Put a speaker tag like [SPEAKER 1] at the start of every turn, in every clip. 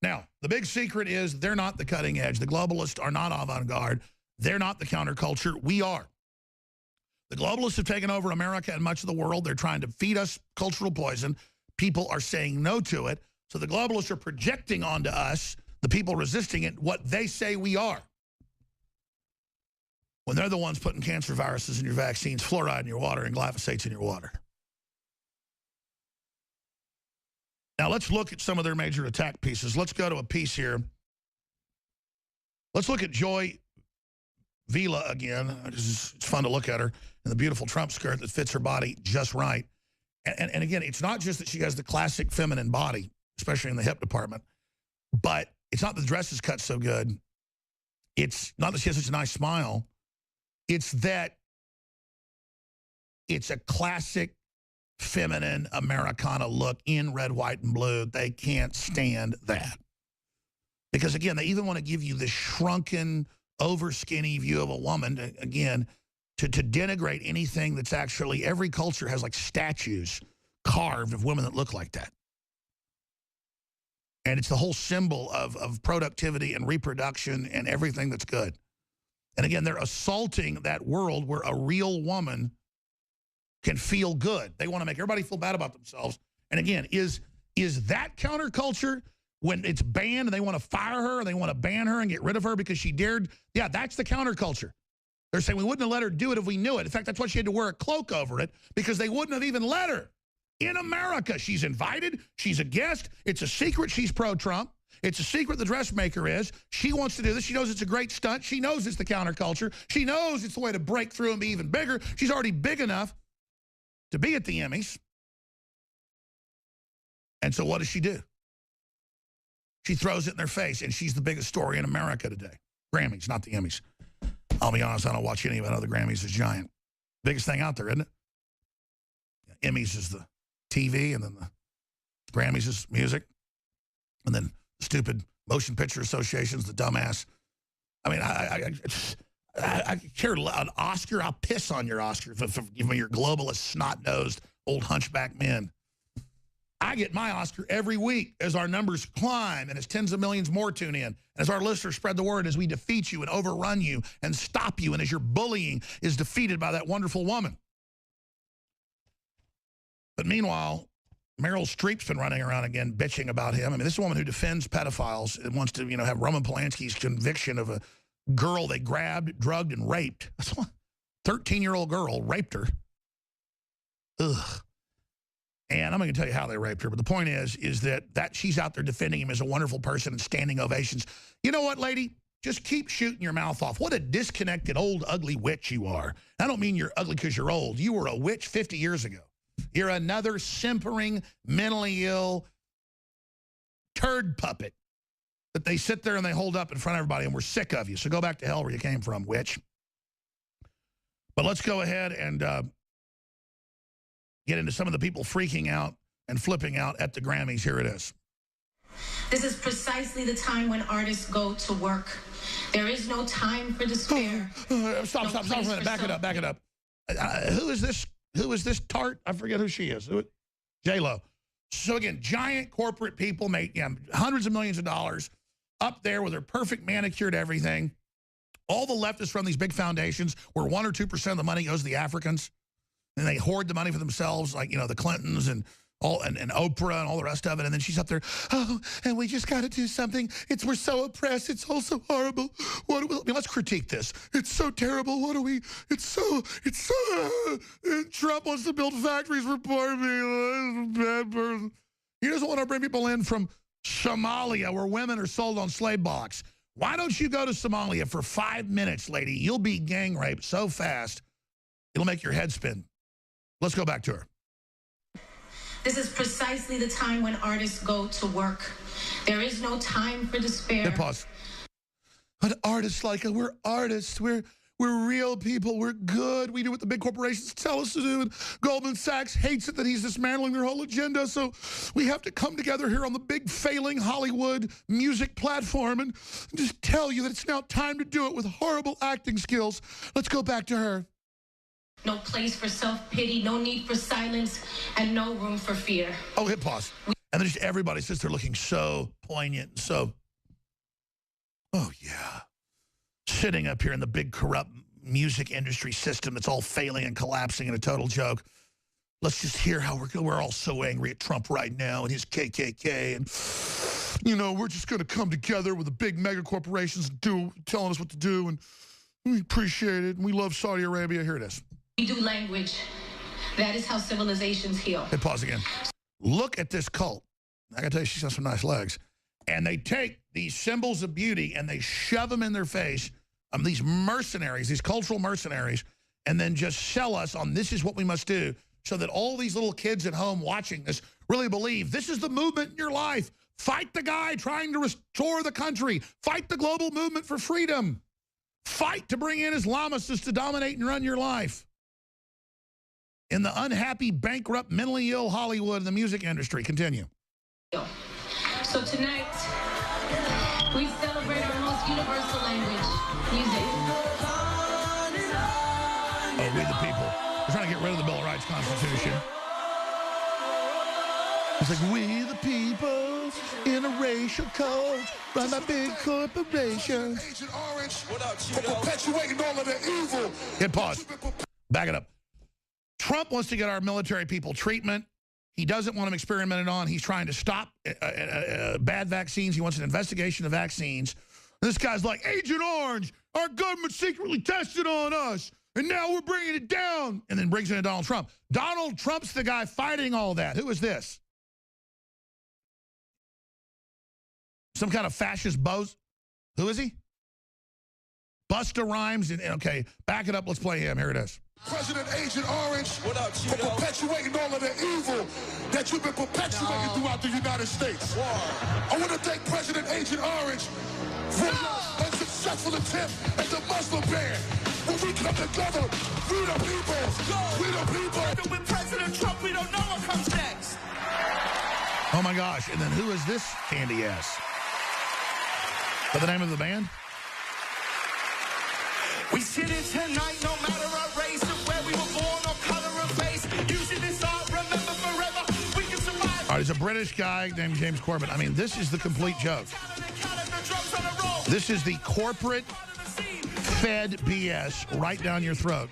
[SPEAKER 1] Now, the big secret is they're not the cutting edge. The globalists are not avant-garde. They're not the counterculture. We are. The globalists have taken over America and much of the world. They're trying to feed us cultural poison. People are saying no to it. So the globalists are projecting onto us, the people resisting it, what they say we are. When they're the ones putting cancer viruses in your vaccines, fluoride in your water, and glyphosates in your water. Now, let's look at some of their major attack pieces. Let's go to a piece here. Let's look at Joy Vila again. It's fun to look at her in the beautiful Trump skirt that fits her body just right. And again, it's not just that she has the classic feminine body, especially in the hip department, but it's not that the dress is cut so good. It's not that she has such a nice smile. It's that it's a classic feminine Americana look in red, white, and blue. They can't stand that. Because, again, they even want to give you this shrunken, over-skinny view of a woman, again, to denigrate anything that's actually, every culture has like statues carved of women that look like that. And it's the whole symbol of productivity and reproduction and everything that's good. And again, they're assaulting that world where a real woman can feel good. They want to make everybody feel bad about themselves. And again, is that counterculture when it's banned and they want to fire her and they want to ban her and get rid of her because she dared? Yeah, that's the counterculture. They're saying we wouldn't have let her do it if we knew it. In fact, that's why she had to wear a cloak over it, because they wouldn't have even let her. In America, she's invited. She's a guest. It's a secret she's pro-Trump. It's a secret the dressmaker is. She wants to do this. She knows it's a great stunt. She knows it's the counterculture. She knows it's the way to break through and be even bigger. She's already big enough to be at the Emmys. And so what does she do? She throws it in their face, and she's the biggest story in America today. Grammys, not the Emmys. I'll be honest, I don't watch any of it. I know the Grammys is giant. Biggest thing out there, isn't it? Emmys is the TV, and then the Grammys is music. And then stupid motion picture associations, the dumbass. I mean, I care an Oscar. I'll piss on your Oscar for giving me your globalist, snot-nosed, old hunchback men. I get my Oscar every week as our numbers climb and as tens of millions more tune in. And as our listeners spread the word, as we defeat you and overrun you and stop you, and as your bullying is defeated by that wonderful woman. But meanwhile, Meryl Streep's been running around again bitching about him. I mean, this is a woman who defends pedophiles and wants to, have Roman Polanski's conviction of a girl they grabbed, drugged, and raped. That's a 13-year-old girl raped her. Ugh. And I'm not going to tell you how they raped her, but the point is that she's out there defending him as a wonderful person and standing ovations. You know what, lady? Just keep shooting your mouth off. What a disconnected, old, ugly witch you are. I don't mean you're ugly because you're old. You were a witch 50 years ago. You're another simpering, mentally ill turd puppet that they sit there and they hold up in front of everybody, and we're sick of you. So go back to hell where you came from, witch. But let's go ahead and get into some of the people freaking out and flipping out at the Grammys. Here it is.
[SPEAKER 2] This is precisely the time when artists go to work. There is no time for despair.
[SPEAKER 1] Stop a minute. Back it up. Who is this? Who is this tart? I forget who she is. J-Lo. So again, giant corporate people make hundreds of millions of dollars up there with their perfect manicured everything. All the leftists run these big foundations where 1 or 2% of the money goes to the Africans, and they hoard the money for themselves, like the Clintons and Oprah and all the rest of it. And then she's up there, oh, and we just got to do something. We're so oppressed. It's all so horrible. Let's critique this. It's so terrible. Trump wants to build factories for poor people. Bad person. He doesn't want to bring people in from Somalia where women are sold on slave blocks. Why don't you go to Somalia for 5 minutes, lady? You'll be gang raped so fast, it'll make your head spin. Let's go back to her.
[SPEAKER 2] This is precisely the time when artists go to work. There is no time for despair.
[SPEAKER 1] Good pause. But artists we're artists. We're real people. We're good. We do what the big corporations tell us to do. And Goldman Sachs hates it that he's dismantling their whole agenda. So we have to come together here on the big failing Hollywood music platform and just tell you that it's now time to do it with horrible acting skills. Let's go back to her.
[SPEAKER 2] No place for self-pity, no need for silence, and no room for fear.
[SPEAKER 1] Oh, hit pause. And then just everybody sits there looking so poignant and so, oh, yeah. Sitting up here in the big corrupt music industry system that's all failing and collapsing and a total joke. Let's just hear how we're all so angry at Trump right now and his KKK. And, you know, we're just going to come together with the big mega corporations telling us what to do. And we appreciate it. And we love Saudi Arabia. Here it is.
[SPEAKER 2] We do language. That is how civilizations heal.
[SPEAKER 1] Hit pause again. Look at this cult. I got to tell you, she's got some nice legs. And they take these symbols of beauty and they shove them in their face. These mercenaries, these cultural mercenaries, and then just sell us on this is what we must do so that all these little kids at home watching this really believe this is the movement in your life. Fight the guy trying to restore the country. Fight the global movement for freedom. Fight to bring in Islamists to dominate and run your life. In the unhappy, bankrupt, mentally ill Hollywood and the music industry. Continue.
[SPEAKER 2] So tonight, we celebrate our most universal language, music.
[SPEAKER 1] Oh, we the people. We're trying to get rid of the Bill of Rights Constitution. It's like, we the people in a racial code run by big corporations.
[SPEAKER 3] Agent Orange for perpetuating all of the evil.
[SPEAKER 1] Hit pause. Back it up. Trump wants to get our military people treatment. He doesn't want them experimented on. He's trying to stop bad vaccines. He wants an investigation of vaccines. This guy's like, Agent Orange, our government secretly tested on us, and now we're bringing it down. And then brings in Donald Trump. Donald Trump's the guy fighting all that. Who is this? Some kind of fascist bozo? Who is he? Busta Rhymes. Okay, back it up. Let's play him. Here it is.
[SPEAKER 3] President Agent Orange for perpetuating all of the evil that you've been perpetuating throughout the United States. I want to thank President Agent Orange for your unsuccessful attempt at the Muslim ban. When we come together, we the people, we the people. With President Trump, we don't know what comes next.
[SPEAKER 1] Oh my gosh, and then who is this candy ass? But the name of the band?
[SPEAKER 3] We sit here tonight, no matter our race or where we were born or color of face. Using this art, remember forever, we can survive.
[SPEAKER 1] All right, he's a British guy named James Corbett. I mean, this is the complete joke. This is the corporate fed BS right down your throat.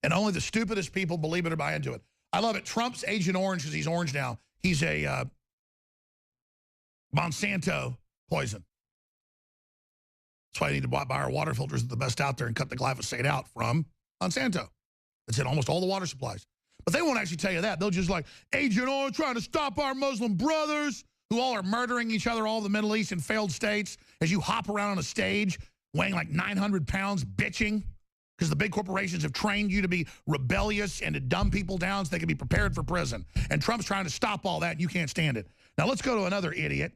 [SPEAKER 1] And only the stupidest people believe it or buy into it. I love it. Trump's Agent Orange, because he's orange now. He's a Monsanto poison. That's why I need to buy our water filters, the best out there, and cut the glyphosate out from Monsanto. It's in almost all the water supplies. But they won't actually tell you that. They'll just like, Agent Orange trying to stop our Muslim brothers who all are murdering each other all over the Middle East in failed states as you hop around on a stage weighing like 900 pounds bitching because the big corporations have trained you to be rebellious and to dumb people down so they can be prepared for prison. And Trump's trying to stop all that and you can't stand it. Now let's go to another idiot.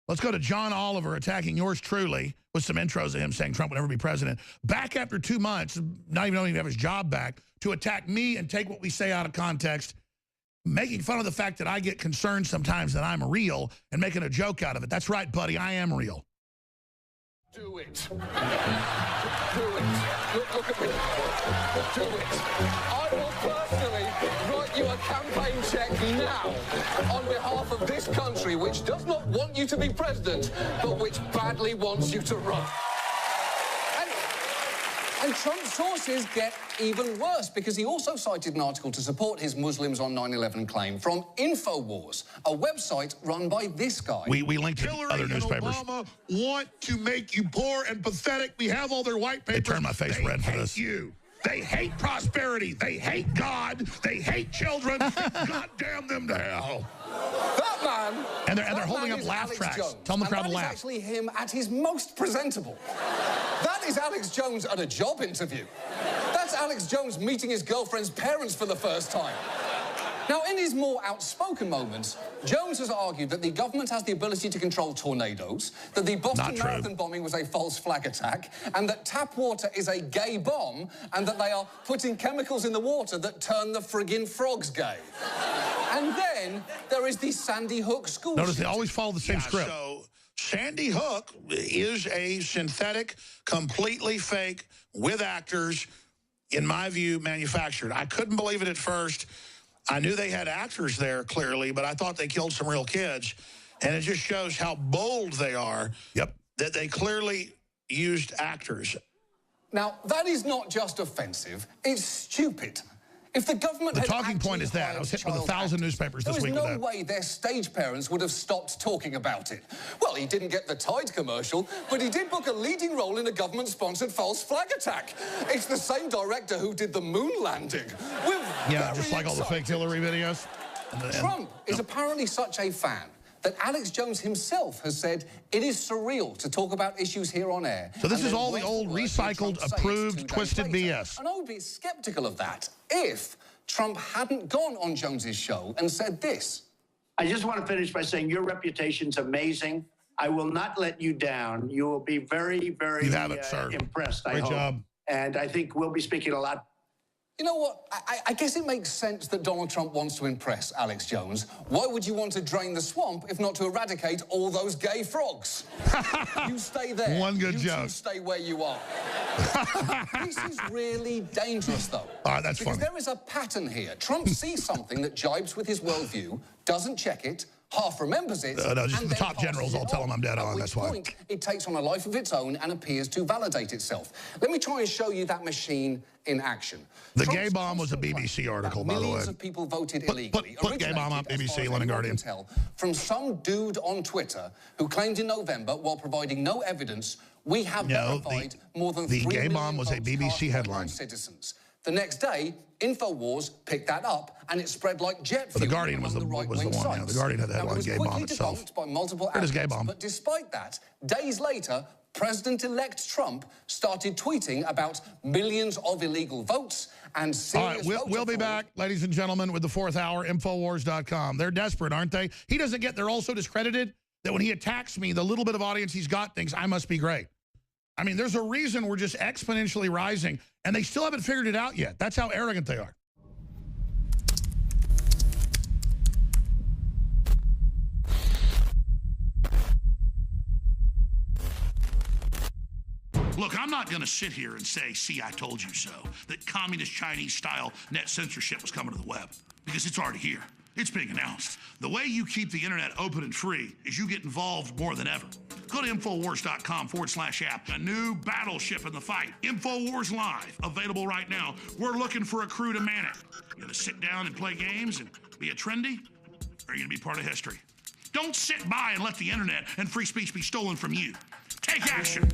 [SPEAKER 1] Let's go to John Oliver attacking yours truly with some intros of him saying Trump would never be president. Back after 2 months, not even knowing he'd have his job back, to attack me and take what we say out of context, making fun of the fact that I get concerned sometimes that I'm real and making a joke out of it. That's right, buddy, I am real.
[SPEAKER 4] Do it. Do it. Look at me. Do it. I will personally write you a campaign check now on behalf of this country, which does not want you to be president, but which badly wants you to run. And Trump's sources get even worse because he also cited an article to support his Muslims on 9/11 claim from Infowars, a website run by this guy.
[SPEAKER 1] We linked to other newspapers.
[SPEAKER 3] Obama want to make you poor and pathetic. We have all their white papers.
[SPEAKER 1] They turned my face red for this.
[SPEAKER 3] You. They hate prosperity. They hate God. They hate children. God damn them to hell.
[SPEAKER 4] That man...
[SPEAKER 1] And they're holding up laugh tracks. Tell them the crowd to laugh.
[SPEAKER 4] That is actually him at his most presentable. That is Alex Jones at a job interview. That's Alex Jones meeting his girlfriend's parents for the first time. Now, in his more outspoken moments, Jones has argued that the government has the ability to control tornadoes, that the Boston Marathon bombing was a false flag attack, and that tap water is a gay bomb, and that they are putting chemicals in the water that turn the friggin' frogs gay. And then there is the Sandy Hook school
[SPEAKER 1] Notice
[SPEAKER 4] shooting.
[SPEAKER 1] they always follow the same script.
[SPEAKER 3] So Sandy Hook is a synthetic, completely fake, with actors, in my view, manufactured. I couldn't believe it at first.
[SPEAKER 1] I knew they had actors there, clearly, but I thought they killed some real kids. And it just shows how bold they are. Yep. That they clearly used actors.
[SPEAKER 4] Now, that is not just offensive, it's stupid. If the government
[SPEAKER 1] the talking point is that I was hit with 1,000 newspapers this week with that.
[SPEAKER 4] There is no way their stage parents would have stopped talking about it. Well, he didn't get the Tide commercial, but he did book a leading role in a government-sponsored false flag attack. It's the same director who did the moon landing.
[SPEAKER 1] Yeah, just like all the fake Hillary videos.
[SPEAKER 4] Trump is apparently such a fan that Alex Jones himself has said it is surreal to talk about issues here on air.
[SPEAKER 1] So this is all the old recycled, approved, twisted BS.
[SPEAKER 4] And I would be skeptical of that if Trump hadn't gone on Jones's show and said this.
[SPEAKER 5] I just want to finish by saying your reputation's amazing. I will not let you down. You will be very, very impressed, I hope.
[SPEAKER 1] Great job.
[SPEAKER 5] And I think we'll be speaking a lot.
[SPEAKER 4] You know what? I guess it makes sense that Donald Trump wants to impress Alex Jones. Why would you want to drain the swamp if not to eradicate all those gay frogs? You stay there.
[SPEAKER 1] One good joke.
[SPEAKER 4] You stay where you are. This is really dangerous, though.
[SPEAKER 1] All right, that's funny.
[SPEAKER 4] Because there is a pattern here. Trump sees something that jibes with his worldview, doesn't check it, half remembers it.
[SPEAKER 1] No, just the top generals all tell him I'm dead on, that's why.
[SPEAKER 4] It takes on a life of its own and appears to validate itself. Let me try and show you that machine in action.
[SPEAKER 1] The gay bomb was a BBC article, by the way.
[SPEAKER 4] Millions of people voted illegally.
[SPEAKER 1] Put gay bomb up, BBC, London Guardian.
[SPEAKER 4] From some dude on Twitter who claimed in November, while providing no evidence, we have verified more than 3 million
[SPEAKER 1] the gay bomb was a BBC headline.
[SPEAKER 4] Citizens. The next day, Infowars picked that up, and it spread like jet fuel.
[SPEAKER 1] But the Guardian was the one. Yeah, the Guardian had the headline "Gay Bomb" itself.
[SPEAKER 4] By multiple outlets, but despite that, days later, President-elect Trump started tweeting about millions of illegal votes and serious.
[SPEAKER 1] All right, we'll be back, ladies and gentlemen, with the 4th hour. Infowars.com. They're desperate, aren't they? He doesn't get. They're also discredited that when he attacks me, the little bit of audience he's got thinks I must be great. I mean, there's a reason we're just exponentially rising, and they still haven't figured it out yet. That's how arrogant they are. Look, I'm not going to sit here and say, see, I told you so, that communist Chinese-style net censorship was coming to the web, because it's already here. It's being announced. The way you keep the internet open and free is you get involved more than ever. Go to Infowars.com/app. A new battleship in the fight. Infowars Live, available right now. We're looking for a crew to man it. You gonna sit down and play games and be a trendy? Or are you gonna be part of history? Don't sit by and let the internet and free speech be stolen from you. Take action.